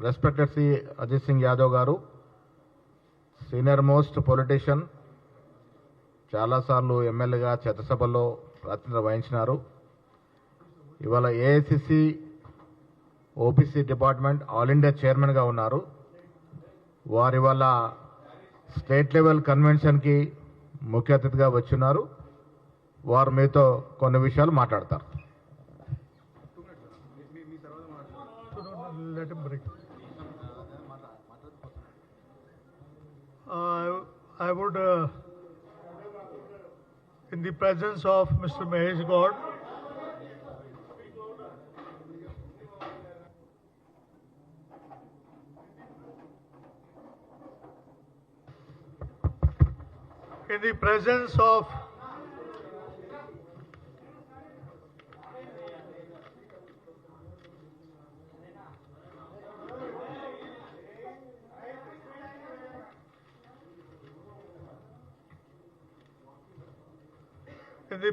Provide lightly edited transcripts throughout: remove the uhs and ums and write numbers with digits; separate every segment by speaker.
Speaker 1: Respected Sri Ajit Singh Yadav garu, senior most politician, చాలా సార్లు ఎమ్మెల్యేగా చట్టసభలో ప్రాతినిధ్యం వహించినారు. ఇవాళ AICC OBC department all India చైర్మన్గా ఉన్నారు. వారి వల్ల స్టేట్ లెవెల్ కన్వెన్షన్కి ముఖ్య అతిథిగా వచ్చున్నారు. వారు మీతో కొన్ని విషయాలు మాట్లాడతారు.
Speaker 2: I would, in the presence of Mr. Mahesh Gaur, in the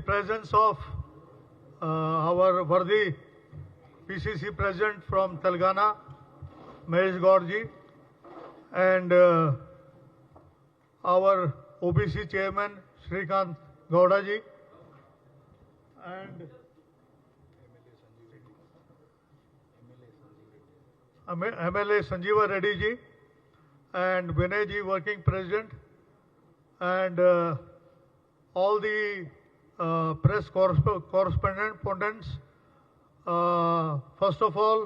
Speaker 2: presence of our worthy PCC President from Telangana, Mahesh Gaur ji, and our OBC Chairman Shrikant Gowda ji, and MLA Sanjeeva Reddy ji, and Vinay ji, Working President, and all the press correspondents. First of all,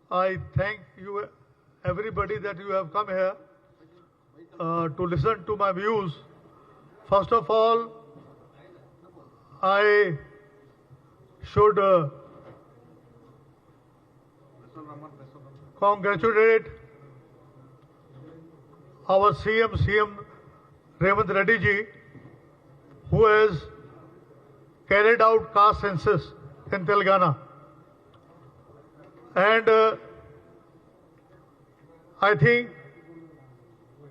Speaker 2: I thank you, everybody, that you have come here to listen to my views. First of all, I should congratulate our CM Revanth Reddy ji, who has carried out caste census in Telangana. And I think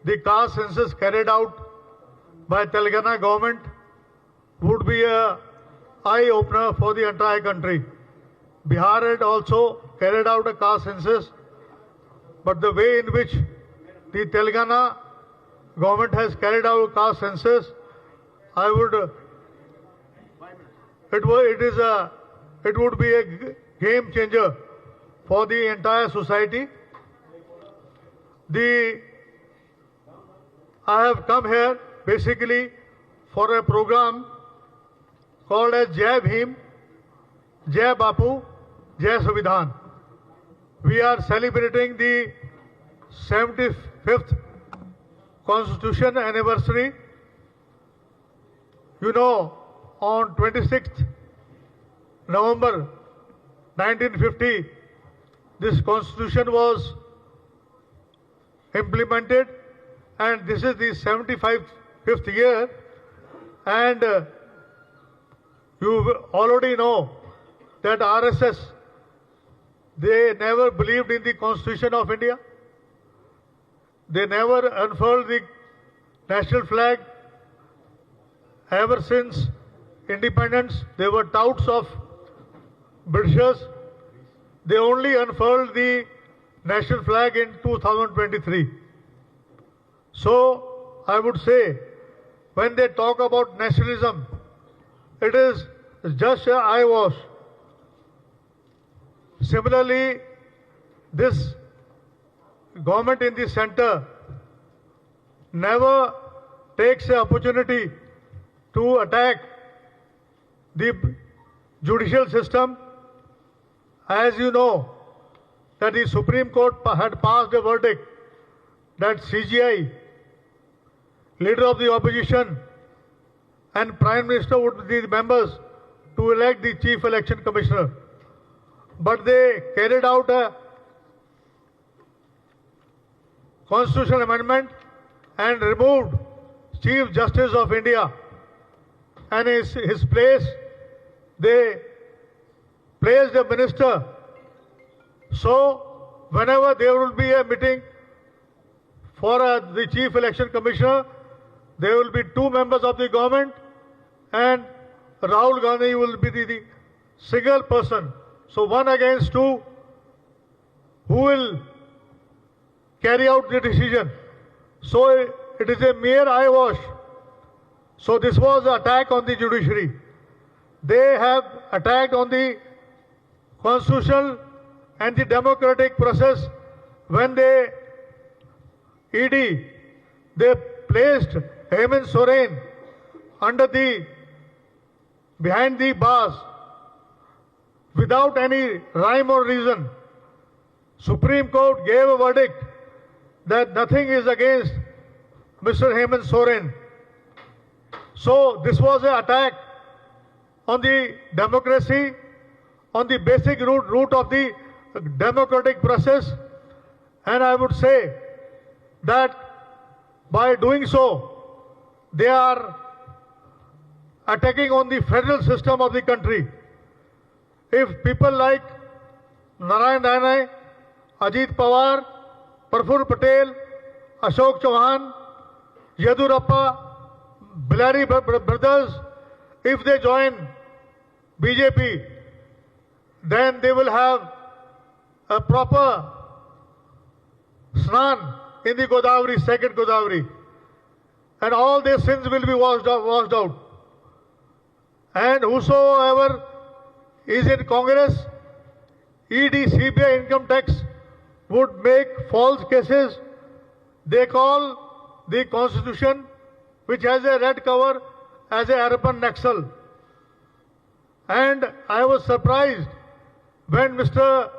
Speaker 2: the caste census carried out by Telangana government would be a eye-opener for the entire country. Bihar had also carried out a caste census, but the way in which the Telangana government has carried out caste census, I would, it would be a game changer for the entire society. I have come here basically for a program called as Jai Bhim, Jai Bapu, Jai Samvidhan. We are celebrating the 75th Constitution anniversary. You know, on 26th November 1950, this Constitution was implemented, and this is the 75th year, and you already know that RSS, they never believed in the Constitution of India. They never unfurled the national flag. Ever since independence, they were touts of Britishers. They only unfurled the national flag in 2023. So, I would say, when they talk about nationalism, it is just an eyewash. Similarly, this government in the center never takes an opportunity to attack the judicial system. As you know, that the Supreme Court had passed a verdict that CGI, leader of the opposition, and Prime Minister would be the members to elect the Chief Election Commissioner. But they carried out a constitutional amendment and removed Chief Justice of India, and his place, they placed a minister. So, whenever there will be a meeting for the Chief Election Commissioner, there will be two members of the government, and Rahul Gandhi will be the single person. So, one against two, who will carry out the decision. So it is a mere eyewash. So this was an attack on the judiciary. They have attacked on the constitutional and the democratic process when they placed Hemant Soren behind the bars without any rhyme or reason. Supreme Court gave a verdict that nothing is against Mr. Hemant Soren. So this was an attack on the democracy, on the basic root of the democratic process, and I would say that by doing so, they are attacking on the federal system of the country. If people like Narayan Rane, Ajit Pawar, Praful Patel, Ashok Chauhan, Yedurappa, Bellary brothers, if they join BJP, then they will have a proper snan in the Godavari, second Godavari, and all their sins will be washed out. And whosoever is in Congress, ED, CBI, income tax would make false cases. They call the constitution, which has a red cover, as a urban Naxal. And I was surprised when Mr.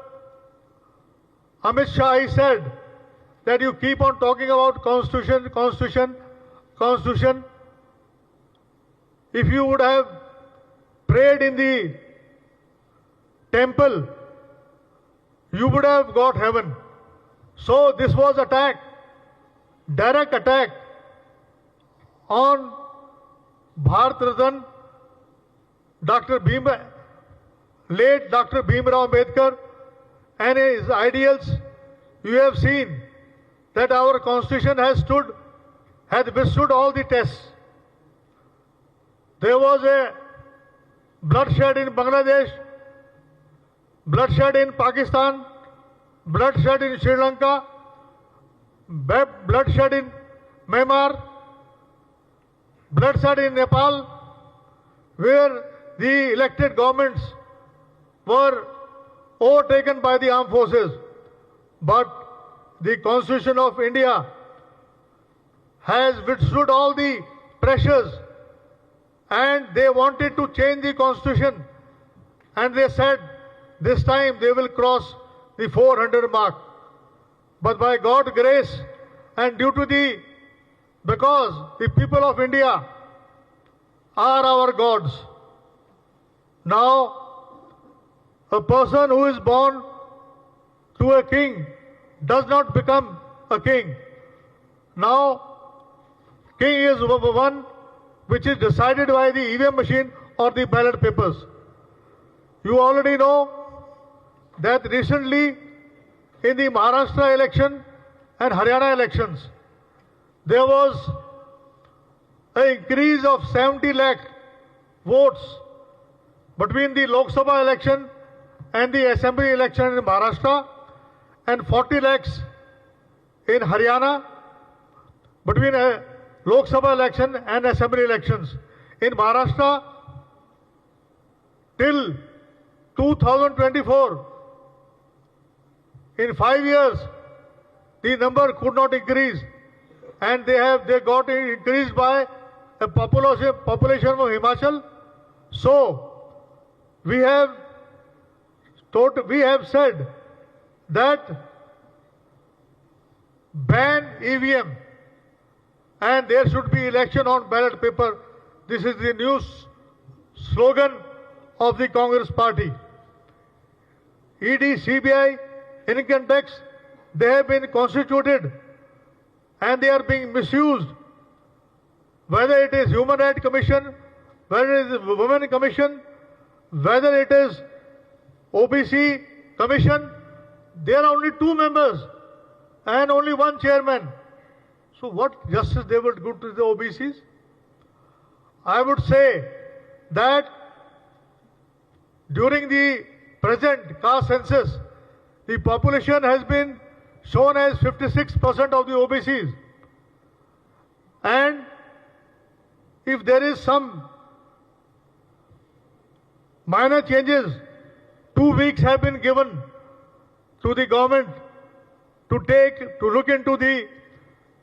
Speaker 2: Amit Shah said that you keep on talking about constitution. If you would have prayed in the temple, you would have got heaven. So this was attack, direct attack on Bharat Ratna, late Dr. Bhimrao Ambedkar and his ideals. You have seen that our constitution has withstood all the tests. There was a bloodshed in Bangladesh, bloodshed in Pakistan, bloodshed in Sri Lanka, bloodshed in Myanmar, bloodshed in Nepal, where the elected governments were overtaken by the armed forces. But the Constitution of India has withstood all the pressures, and they wanted to change the Constitution, and they said this time they will cross the 400 mark. But by God's grace and because the people of India are our gods. Now, a person who is born to a king does not become a king. Now, king is one which is decided by the EVM machine or the ballot papers. You already know that recently in the Maharashtra election and Haryana elections, there was an increase of 70 lakh votes between the Lok Sabha election and the Assembly election in Maharashtra, and 40 lakhs in Haryana between a Lok Sabha election and Assembly elections. In Maharashtra, till 2024, in 5 years, the number could not increase, and they got increased by a population of Himachal. So we have said that ban EVM and there should be election on ballot paper. This is the new slogan of the Congress party. ED, CBI, income tax, they have been constituted and they are being misused. Whether it is Human Rights Commission, whether it is Women Commission, whether it is OBC Commission, there are only 2 members and only 1 chairman. So what justice they would give to the OBCs? I would say that during the present caste census, the population has been shown as 56% of the OBCs. And if there is some minor changes, 2 weeks have been given to the government to look into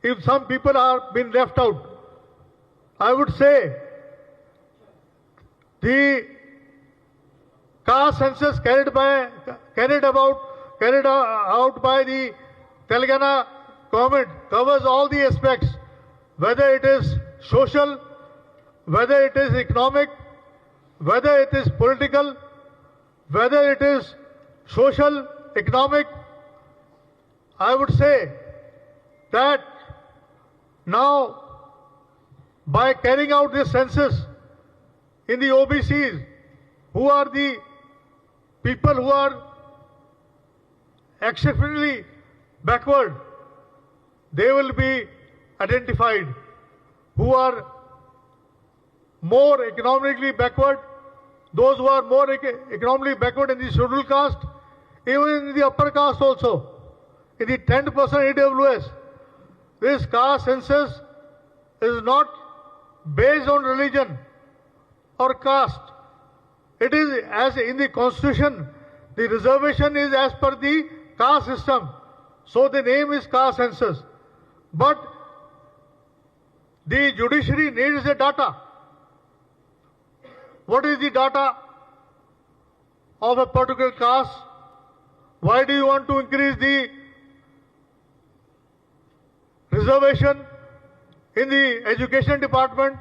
Speaker 2: if some people are being left out. I would say the caste census carried out by the Telangana government covers all the aspects, whether it is social, whether it is economic, whether it is political, whether it is social, economic. I would say that now, by carrying out this census in the OBCs, who are the people who are exceptionally backward, they will be identified. Who are more economically backward, those who are more economically backward in the scheduled caste, even in the upper caste also, in the 10% AWS. This caste census is not based on religion or caste. It is as in the constitution, the reservation is as per the caste system. So the name is caste census. But the judiciary needs the data. What is the data of a particular caste? Why do you want to increase the reservation in the education department,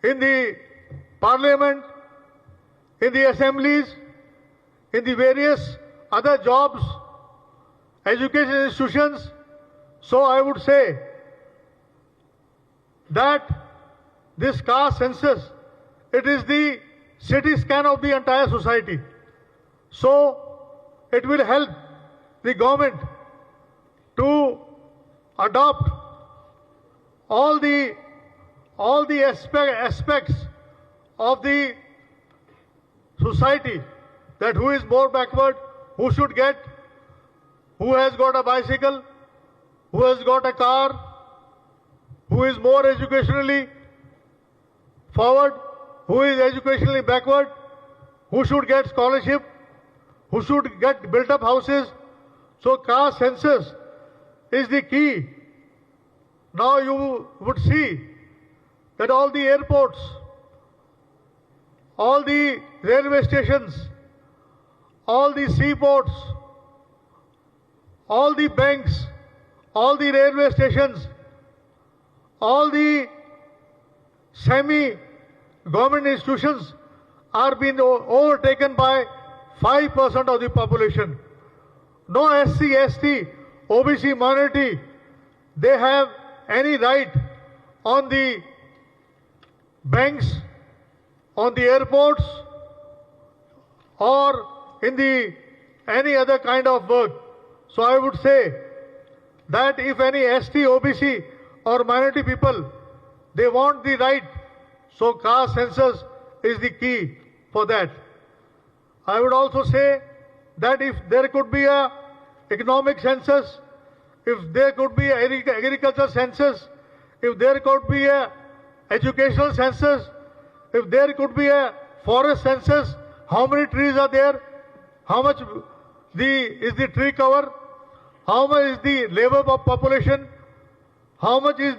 Speaker 2: in the parliament, in the assemblies, in the various other jobs, education institutions? So I would say that this caste census, it is the CT scan of the entire society. So it will help the government to adopt all the aspects of the society, that who is more backward, who should get, who has got a bicycle, who has got a car, who is more educationally forward, who is educationally backward, who should get scholarship, who should get built up houses. So caste census is the key. Now you would see that all the airports, all the railway stations, all the seaports, all the banks, all the railway stations, all the semi-government institutions are being overtaken by 5% of the population. No SC, ST, OBC minority, they have any right on the banks, on the airports, or in the any other kind of work. So I would say that if any ST, OBC or minority people, they want the right, so caste census is the key for that. I would also say that if there could be a economic census, if there could be an agriculture census, if there could be a educational census, if there could be a forest census, how many trees are there, how much is the tree cover, how much is the labor population, how much is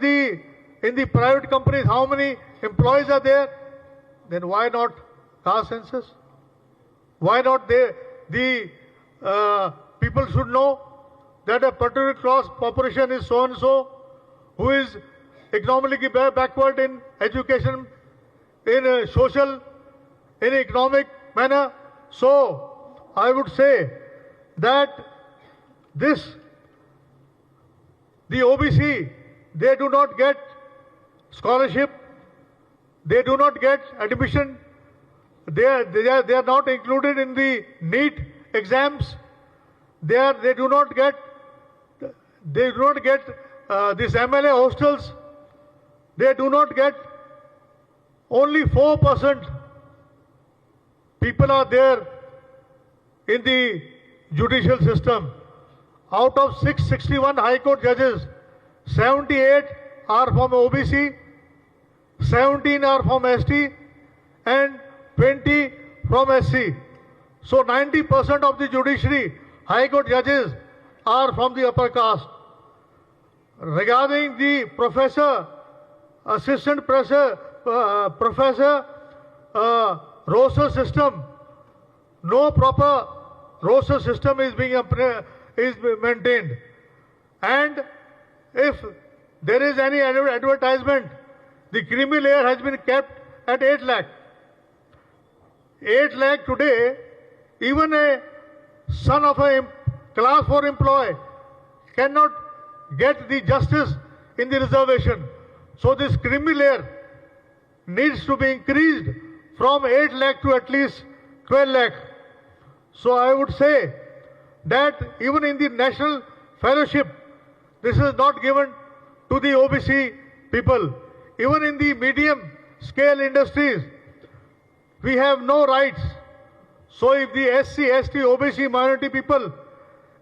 Speaker 2: in the private companies, how many employees are there, then why not caste census? Why not the people should know that a particular class population is so and so, who is economically backward in education, in social, in economic manner. So I would say that the OBC, they do not get scholarship, they do not get admission, they are not included in the NEET exams, they do not get this MLA hostels, they do not get, only 4% people are there in the judicial system. Out of 661 High Court judges, 78 are from OBC, 17 are from ST, and 20 from SC. So 90% of the judiciary High Court judges are from the upper caste. Regarding the professor, assistant professor, roster system, no proper roster system is being maintained. And if there is any advertisement, the creamy layer has been kept at 8 lakh. 8 lakh today, even a son of a class 4 employee cannot get the justice in the reservation. So this creamy layer needs to be increased from 8 lakh to at least 12 lakh. So I would say that even in the national fellowship, this is not given to the OBC people. Even in the medium scale industries, we have no rights. So if the SC, ST, OBC minority people,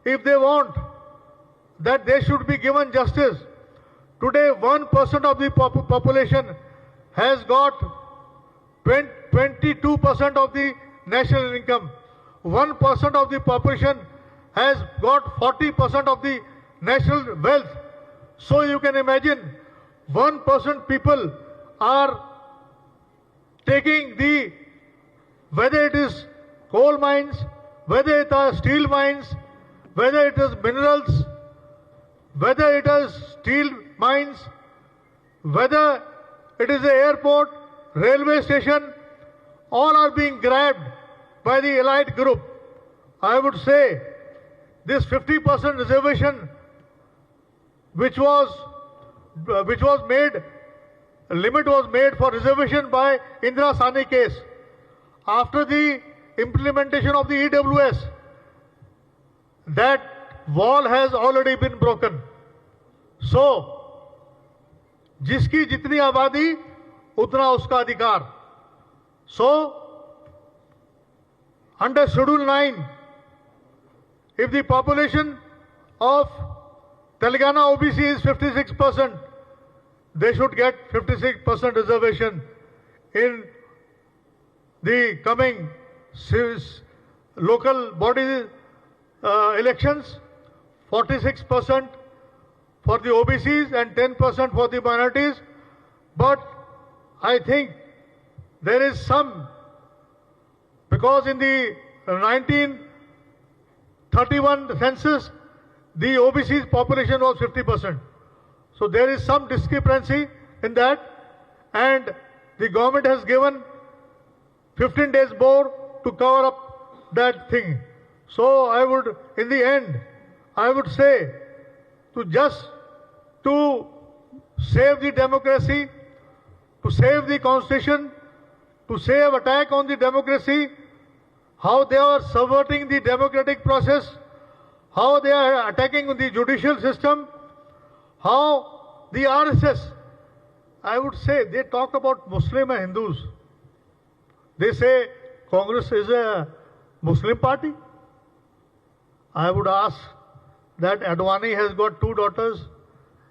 Speaker 2: if they want that they should be given justice, today 1% of the population has got 22% of the national income. 1% of the population has got 40% of the national wealth. So you can imagine 1% people are taking the, whether it is coal mines, whether it is steel mines, whether it is minerals, whether it is steel mines, whether it is an airport, railway station, all are being grabbed by the elite group. I would say this 50% reservation which was made, limit was made for reservation by Indira Sani case. After the implementation of the EWS, that wall has already been broken. So, जिसकी जितनी आबादी उतना उसका अधिकार. So, under Schedule 9, if the population of Telangana OBC is 56%, they should get 56% reservation in the coming local body elections, 46% for the OBCs and 10% for the minorities. But I think there is some, because in the 1931 census, the OBC's population was 50%. So there is some discrepancy in that, and the government has given 15 days more to cover up that thing. So I would, in the end, I would say to save the democracy, to save the constitution, to save attack on the democracy, how they are subverting the democratic process, how they are attacking the judicial system, how the RSS, I would say, they talk about Muslim and Hindus. They say Congress is a Muslim party. I would ask that Advani has got 2 daughters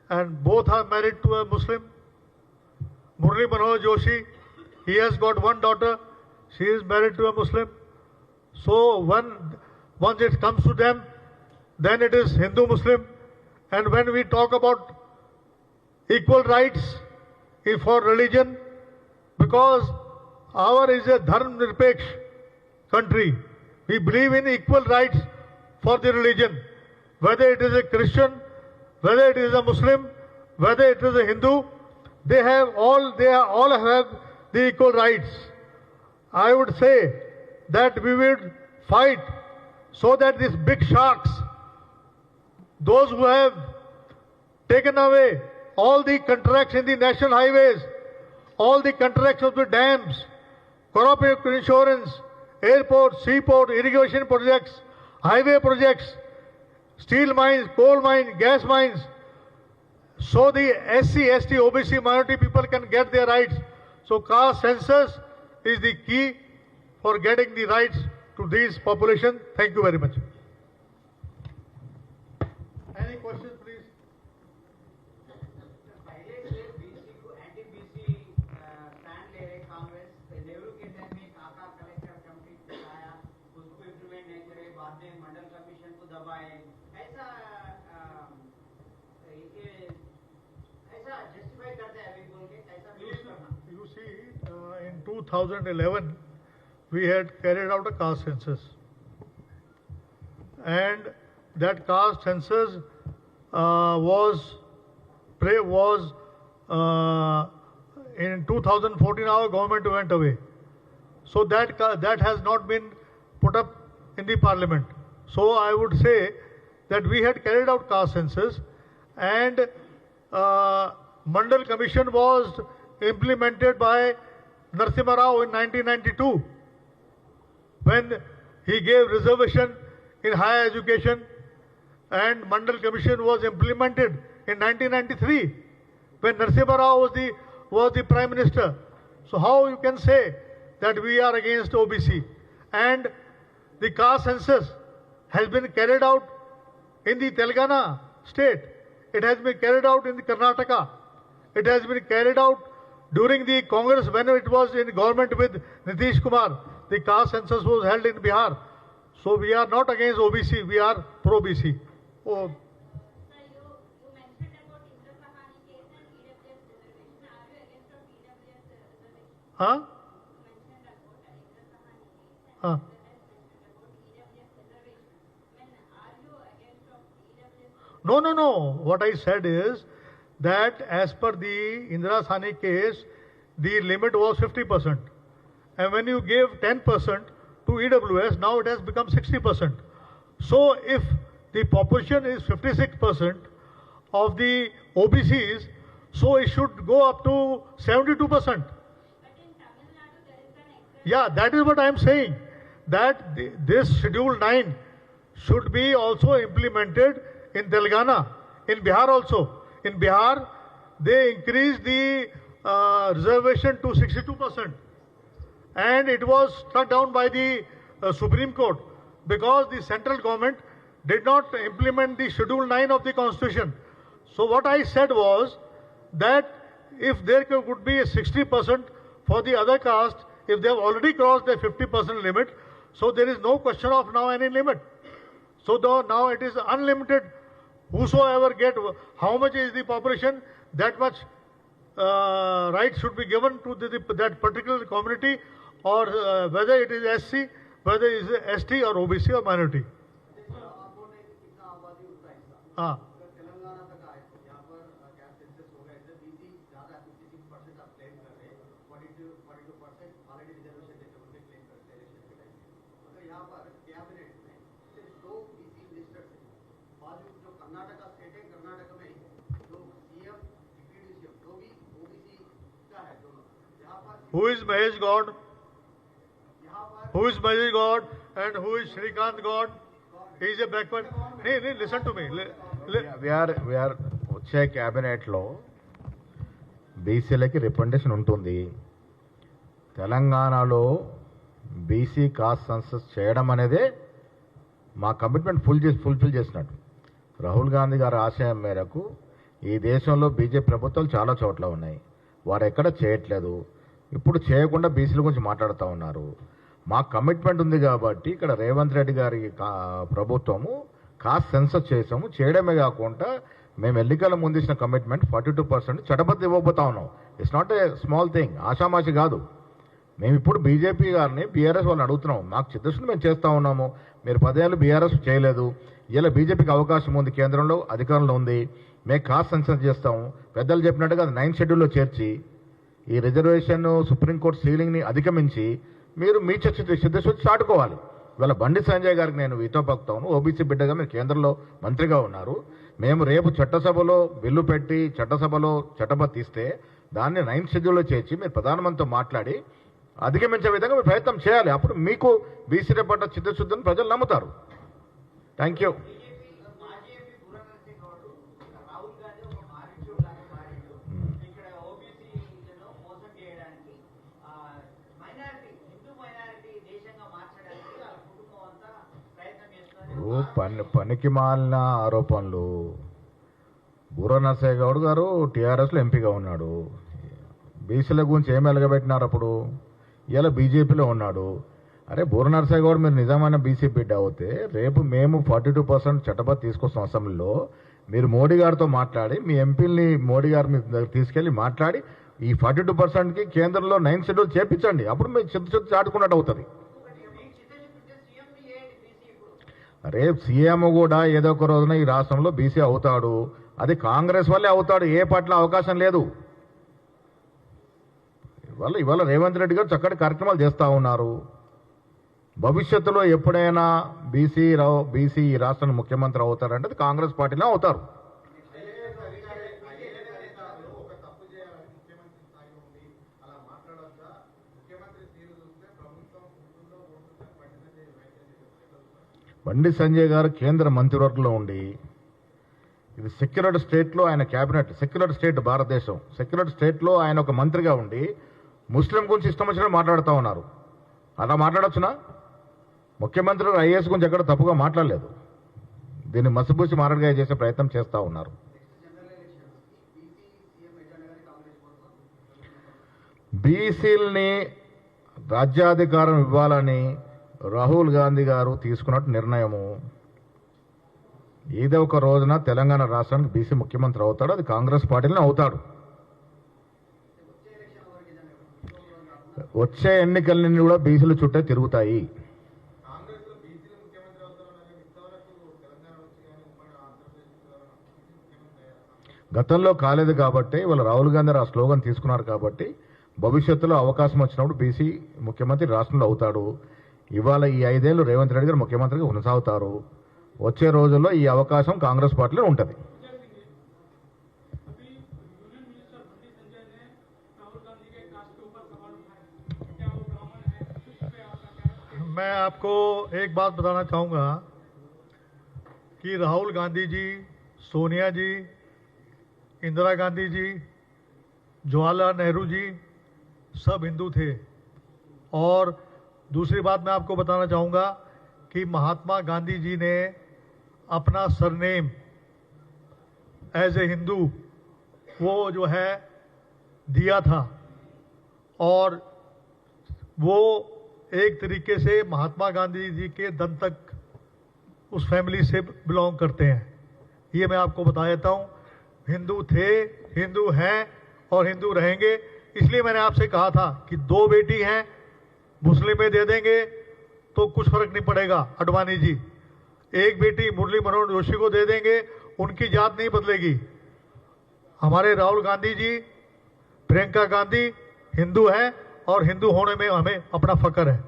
Speaker 2: and both are married to a Muslim. Murli Manohar Joshi, he has got 1 daughter, she is married to a Muslim. So once it comes to them, then it is Hindu-Muslim. And when we talk about equal rights for religion, because our is a Dharm Nirpeksh country, we believe in equal rights for the religion, whether it is a Christian, whether it is a Muslim, whether it is a Hindu, they all have the equal rights. I would say that we will fight so that these big sharks, those who have taken away all the contracts in the national highways, all the contracts of the dams, crop insurance, airport, seaport, irrigation projects, highway projects, steel mines, coal mines, gas mines, so the SC, ST, OBC minority people can get their rights. So caste census is the key for getting the rights to these population. Thank you very much. question, please.
Speaker 3: पहले से BC को anti BC stand ले रहे कांग्रेस नेहरू के time में काका collector committee बनाया उसको इम्प्लीमेंट नहीं करे बाद में मंडल कमीशन को दबाए ऐसा ऐसा जस्टिफाई करते हैं अभी बोल के ऐसा यूज करना
Speaker 2: You see, in 2011, we had carried out a caste census. And that caste census was in 2014 our government went away. So that has not been put up in the parliament. So I would say that we had carried out caste census and Mandal Commission was implemented by Narasimha Rao in 1992 when he gave reservation in higher education, and Mandal Commission was implemented in 1993 when Narasimha Rao was the Prime Minister. So how you can say that we are against OBC? And the caste census has been carried out in the Telangana state. It has been carried out in the Karnataka. It has been carried out during the Congress when it was in government with Nitish Kumar. The caste census was held in Bihar. So we are not against OBC, we are pro-BC. Oh,
Speaker 4: Sir, you mentioned about Indra Sahani case and EWS reservation. Are you against of EWS reservation?
Speaker 2: huh?
Speaker 4: You mentioned about Indra Sahani case and
Speaker 2: Huh.
Speaker 4: mentioned about EWS reservation. When are you against of EWS?
Speaker 2: No. What I said is that as per the Indira Sahni case, the limit was 50%. And when you gave 10% to EWS, now it has become 60%. So if the population is 56% of the OBCs, so it should go up to 72%.
Speaker 4: But in Tamil Nadu, there is an exception.
Speaker 2: Yeah, that is what I am saying. That this Schedule 9 should be also implemented in Telangana, in Bihar also. In Bihar, they increased the reservation to 62%. And it was struck down by the Supreme Court because the central government did not implement the Schedule 9 of the Constitution. So what I said was that if there could be a 60% for the other caste, if they have already crossed the 50% limit, so there is no question of now any limit. So now it is unlimited. Whosoever get, how much is the population, that much right should be given to that particular community, or whether it is SC, whether it is ST or OBC or minority.
Speaker 3: आपने कितना आबादी उतना हिस्सा
Speaker 2: हाँ.
Speaker 3: अगर तेलंगाना तक आए तो यहाँ पर क्या सेंसस हो गए थे बीसी ज्यादा 56% आप क्लेम कर रहे हैं 42% ऑलरेडी रिजर्वेशन देते उनके क्लेम करते हैं इलेक्शन के टाइम अगर यहाँ पर कैबिनेट में सिर्फ 2 बीसी मिनिस्टर्स हैं बाजू जो कर्नाटका स्टेट है कर्नाटक में जो सीएम डिप्टी सीएम जो भी ओबीसी का है दोनों यहाँ पर
Speaker 2: Who is Mahesh God?
Speaker 3: यहाँ पर
Speaker 2: Who is Mahesh God and who is Shrikant God? He is a backward. No, listen to me.
Speaker 1: We are వచ్చే క్యాబినెట్లో బీసీలకి రిప్రజెంటేషన్ ఉంటుంది. తెలంగాణలో బీసీ కాస్ట్ సెన్సస్ చేయడం అనేదే మా కమిట్మెంట్ ఫుల్ఫిల్ చేసినట్టు. రాహుల్ గాంధీ గారి ఆశయం మేరకు ఈ దేశంలో బీజేపీ ప్రభుత్వాలు చాలా చోట్ల ఉన్నాయి, వారు ఎక్కడ చేయట్లేదు. ఇప్పుడు చేయకుండా బీసీల గురించి మాట్లాడుతూ ఉన్నారు. మా కమిట్మెంట్ ఉంది కాబట్టి ఇక్కడ రేవంత్ రెడ్డి గారి ప్రభుత్వము కాస్ట్ సెన్సస్ చేసాము. చేయడమే కాకుండా మేము ఎన్నికల ముందు ఇచ్చిన కమిట్మెంట్ 42% చట్టబద్ధ ఇవ్వబోతా ఉన్నాం. It's not a small thing, ఆషామాషి కాదు. మేము ఇప్పుడు బీజేపీ గారిని బీఆర్ఎస్ వాళ్ళని అడుగుతున్నాం, మాకు చిత్తశుద్ధి మేము చేస్తూ ఉన్నాము, మీరు 10 ఏళ్ళు బీఆర్ఎస్ చేయలేదు, ఇలా బీజేపీకి అవకాశం ఉంది, కేంద్రంలో అధికారంలో ఉంది, మేము కాస్ట్ సెన్సస్ చేస్తాము. పెద్దలు చెప్పినట్టుగా అది 9th షెడ్యూల్లో చేర్చి ఈ రిజర్వేషన్ సుప్రీంకోర్టు సీలింగ్ని అధిగమించి మీరు మీ చిత్తశుద్ధి చాటుకోవాలి. ఇవాళ బండి సంజయ్ గారికి నేను వీతో పక్కుతాను, ఓబీసీ బిడ్డగా మీరు కేంద్రంలో మంత్రిగా ఉన్నారు. మేము రేపు చట్టసభలో బిల్లు పెట్టి చట్టసభలో చట్టబద్ధ తీస్తే దాన్ని 9th షెడ్యూల్లో చేర్చి మీరు ప్రధానమంత్రితో మాట్లాడి అధిగమించే విధంగా మీరు ప్రయత్నం చేయాలి. అప్పుడు మీకు బీసీల పట్ల చిత్తశుద్ధిని ప్రజలు నమ్ముతారు. Thank you.
Speaker 3: మాజీ ఎంపీ పురంధర్ గౌడ్ రాహుల్ గాంధీ ఒక మారించులాగా మారిండు ఇక్కడ ఓబీసీలను మోసం చేయడానికి మైనారిటీ హిందూ మైనారిటీ దేశంగా మార్చడానికి వాళ్ళ కుటుంబం అంతా ప్రయత్నం చేస్తున్నారు.
Speaker 1: పనికి మాలిన ఆరోపణలు ఊర నరసయ్య గౌడ్ గారు టీఆర్ఎస్లో ఎంపీగా ఉన్నాడు. బీసీల గురించి ఏం వెలగబెట్టినారు అప్పుడు? ఇలా బీజేపీలో ఉన్నాడు. అరే బూర నరసయ్య గౌడ్ మీరు నిజమైన బీసీ బిడ్డ అవుతే రేపు మేము 42% చట్టబద్ధ తీసుకొస్తాం అసెంబ్లీలో. మీరు మోడీ గారితో మాట్లాడి మీ ఎంపీల్ని మోడీ గారి మీ దగ్గర తీసుకెళ్లి మాట్లాడి ఈ 42%కి కేంద్రంలో 9 షెడ్యూల్ చేపించండి. అప్పుడు మీరు చిత్తు చాటుకున్నట్టు అవుతుంది. రేపు సీఎం కూడా ఏదో ఒక రోజున ఈ రాష్ట్రంలో బీసీ అవుతాడు. అది కాంగ్రెస్ వల్లే అవుతాడు. ఏ పట్ల అవకాశం లేదు. ఇవాళ రేవంత్ రెడ్డి గారు చక్కటి కార్యక్రమాలు చేస్తూ ఉన్నారు. భవిష్యత్తులో ఎప్పుడైనా బీసీ ఈ రాష్ట్రానికి ముఖ్యమంత్రి అవుతారంటే అది కాంగ్రెస్ పార్టీలో అవుతారు.
Speaker 3: ఒక తప్పు చేయాలని ముఖ్యమంత్రి స్థాయిలో ఉండి అలా మాట్లాడొచ్చా? ముఖ్యమంత్రి తీరు చూస్తే ప్రభుత్వం ఉంటుందో ఉంటుందో పట్టిన
Speaker 1: బండి సంజయ్ గారు కేంద్ర మంత్రివర్గంలో ఉండి ఇది సెక్యులర్ స్టేట్లో ఆయన క్యాబినెట్, సెక్యులర్ స్టేట్ భారతదేశం, సెక్యులర్ స్టేట్లో ఆయన ఒక మంత్రిగా ఉండి ముస్లిం గురించి ఇష్టం వచ్చినట్టు మాట్లాడుతూ ఉన్నారు. అలా మాట్లాడొచ్చునా? ముఖ్యమంత్రి ఐఏఎస్ గురించి ఎక్కడ తప్పుగా మాట్లాడలేదు. దీన్ని మసిపూసి మారడిగా చేసే ప్రయత్నం చేస్తూ ఉన్నారు. బీసీలని రాజ్యాధికారం ఇవ్వాలని రాహుల్ గాంధీ గారు తీసుకున్నట్టు నిర్ణయము ఏదో ఒక రోజున తెలంగాణ రాష్ట్రానికి బీసీ ముఖ్యమంత్రి అవుతాడు. అది కాంగ్రెస్ పార్టీలోనే అవుతాడు. వచ్చే ఎన్నికలన్నీ కూడా బీసీల చుట్టే తిరుగుతాయి. గతంలో కాలేదు కాబట్టి ఇవాళ రాహుల్ గాంధీ ఆ స్లోగన్ తీసుకున్నారు కాబట్టి భవిష్యత్తులో అవకాశం వచ్చినప్పుడు బీసీ ముఖ్యమంత్రి రాష్ట్రంలో అవుతాడు. ఇవాళ ఈ 5 ఏళ్ళు రేవంత్ రెడ్డి గారు ముఖ్యమంత్రిగా కొనసాగుతారు. వచ్చే రోజుల్లో ఈ అవకాశం కాంగ్రెస్ పార్టీలో ఉంటుంది.
Speaker 2: मैं आपको एक बात बताना चाहूँगा कि राहुल गांधी जी, सोनिया जी, इंदिरा गांधी जी, जवाहरलाल नेहरू जी सब हिंदू थे। और दूसरी बात मैं आपको बताना चाहूँगा कि महात्मा गांधी जी ने अपना सरनेम एज ए हिंदू वो जो है दिया था। और वो एक तरीके से महात्मा गांधी जी के दम तक उस फैमिली से बिलोंग करते हैं। ये मैं आपको बता देता हूँ। हिंदू थे, हिंदू हैं और हिंदू रहेंगे। इसलिए मैंने आपसे कहा था कि 2 बेटी हैं, मुस्लिम में दे देंगे तो कुछ फर्क नहीं पड़ेगा अडवाणी जी। 1 बेटी मुरली मनोहर जोशी को दे देंगे, उनकी जात नहीं बदलेगी। हमारे राहुल गांधी जी, प्रियंका गांधी हिंदू हैं और हिंदू होने में हमें अपना फक्र है।